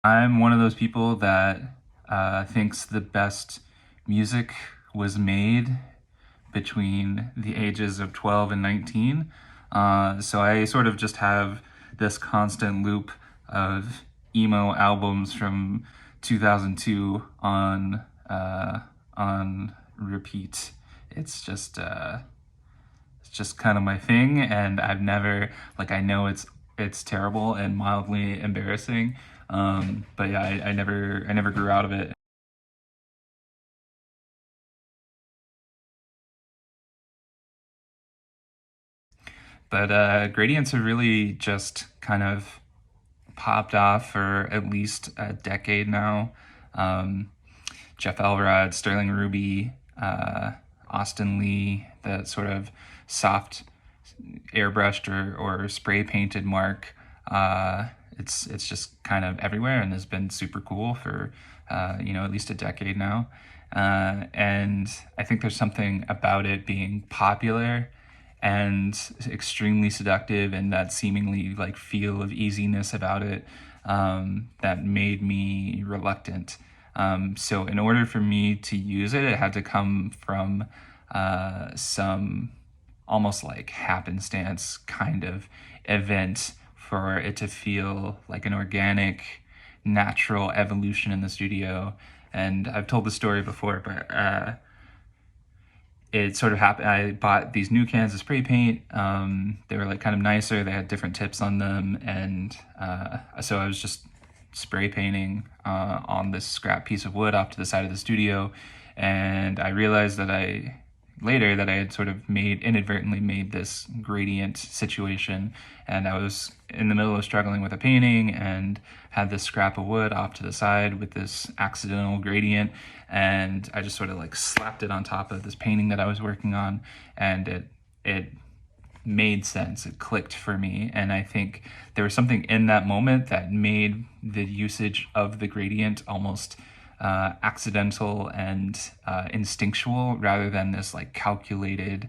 I'm one of those people that thinks the best music was made between the ages of 12 and 19. So I sort of just have this constant loop of emo albums from 2002 on repeat. It's just uh, it's just kind of my thing, and I've never like I know it's terrible and mildly embarrassing, but yeah, I never grew out of it. But gradients have really just kind of popped off for at least a decade now. Um, Jeff Elrod, Sterling Ruby, Austin Lee, that sort of soft airbrushed or spray painted mark. It's just kind of everywhere and has been super cool for at least a decade now. And I think there's something about it being popular and extremely seductive, and that seemingly like feel of easiness about it that made me reluctant. So in order for me to use it, it had to come from some almost like happenstance kind of event for it to feel like an organic, natural evolution in the studio. And I've told the story before, but it sort of happened. I bought these new cans of spray paint. They were like kind of nicer. They had different tips on them, and so I was just spray painting on this scrap piece of wood off to the side of the studio, and I realized that I later that I had sort of inadvertently made this gradient situation, and I was in the middle of struggling with a painting and had this scrap of wood off to the side with this accidental gradient, and I just sort of like slapped it on top of this painting that I was working on, and it made sense. It clicked for me, and I think there was something in that moment that made the usage of the gradient almost accidental and instinctual rather than this like calculated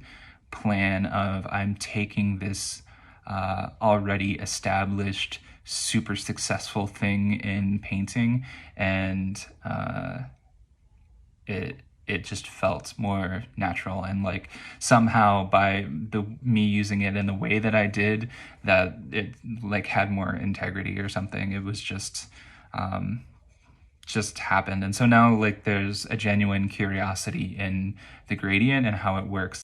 plan of I'm taking this already established super successful thing in painting, and it it just felt more natural, and like somehow by the me using it in the way that I did, that it like had more integrity or something. It was just happened. And so now like there's a genuine curiosity in the gradient and how it works.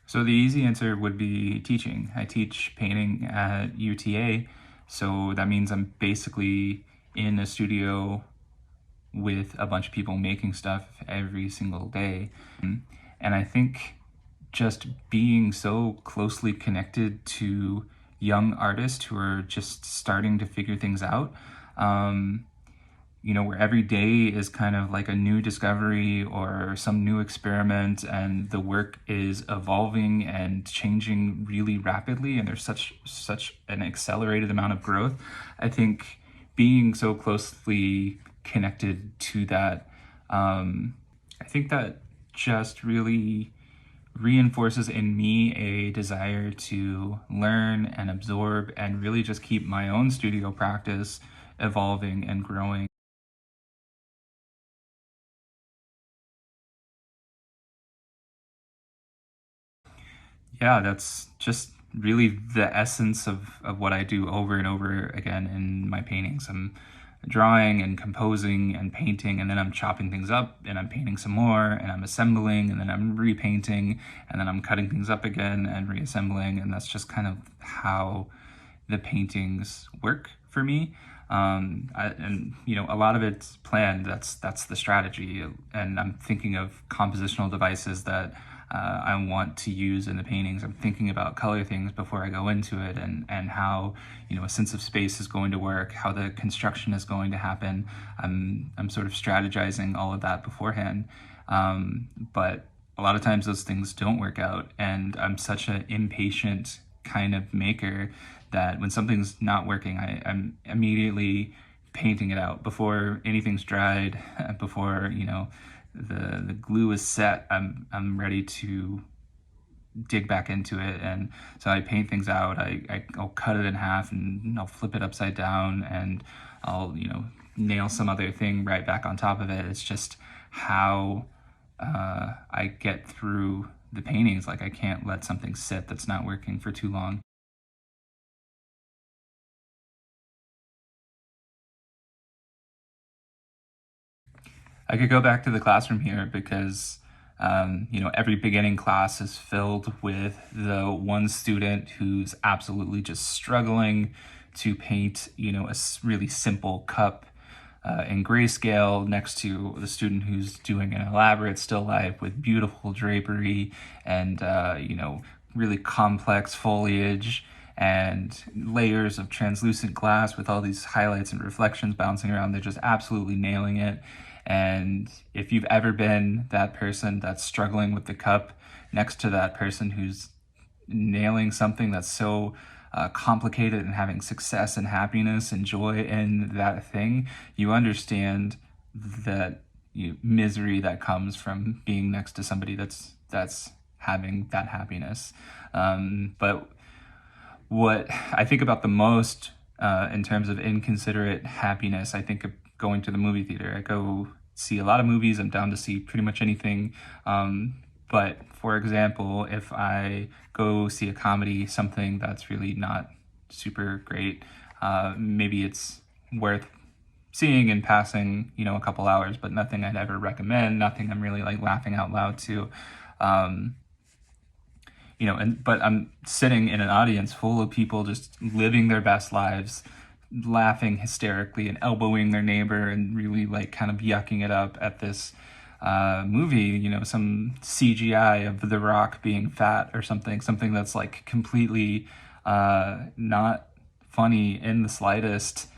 So the easy answer would be teaching. I teach painting at UTA, so that means I'm basically in a studio with a bunch of people making stuff every single day. And I think just being so closely connected to young artists who are just starting to figure things out, um, where every day is kind of like a new discovery or some new experiment, and the work is evolving and changing really rapidly, and there's such an accelerated amount of growth. I think being so closely connected to that, I think that just really reinforces in me a desire to learn and absorb and really just keep my own studio practice evolving and growing. Yeah, that's just really the essence of what I do over and over again in my paintings. I'm drawing and composing and painting, and then I'm chopping things up and I'm painting some more, and I'm assembling, and then I'm repainting, and then I'm cutting things up again and reassembling, and that's just kind of how the paintings work for me. And a lot of it's planned. That's the strategy, and I'm thinking of compositional devices that I want to use in the paintings. I'm thinking about color things before I go into it, and how a sense of space is going to work, how the construction is going to happen. I'm sort of strategizing all of that beforehand, but a lot of times those things don't work out, and I'm such an impatient kind of maker that when something's not working, I'm immediately painting it out before anything's dried, before the glue is set. I'm ready to dig back into it. And so I paint things out. I'll cut it in half and I'll flip it upside down, and I'll, nail some other thing right back on top of it. It's just how I get through the paintings. Like, I can't let something sit that's not working for too long. I could go back to the classroom here because, every beginning class is filled with the one student who's absolutely just struggling to paint, a really simple cup in grayscale, next to the student who's doing an elaborate still life with beautiful drapery and, really complex foliage and layers of translucent glass with all these highlights and reflections bouncing around. They're just absolutely nailing it. And if you've ever been that person that's struggling with the cup next to that person who's nailing something that's so complicated and having success and happiness and joy in that thing, you understand that misery that comes from being next to somebody that's having that happiness. But what I think about the most in terms of inconsiderate happiness, I think of going to the movie theater. I go see a lot of movies. I'm down to see pretty much anything. But for example, if I go see a comedy, something that's really not super great, maybe it's worth seeing in passing, a couple hours, but nothing I'd ever recommend, nothing I'm really like laughing out loud to. But I'm sitting in an audience full of people just living their best lives, laughing hysterically and elbowing their neighbor and really like kind of yucking it up at this movie, some CGI of The Rock being fat or something that's like completely not funny in the slightest.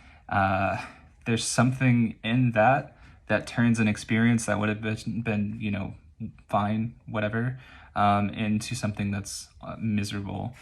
There's something in that turns an experience that would have been fine, whatever, into something that's miserable.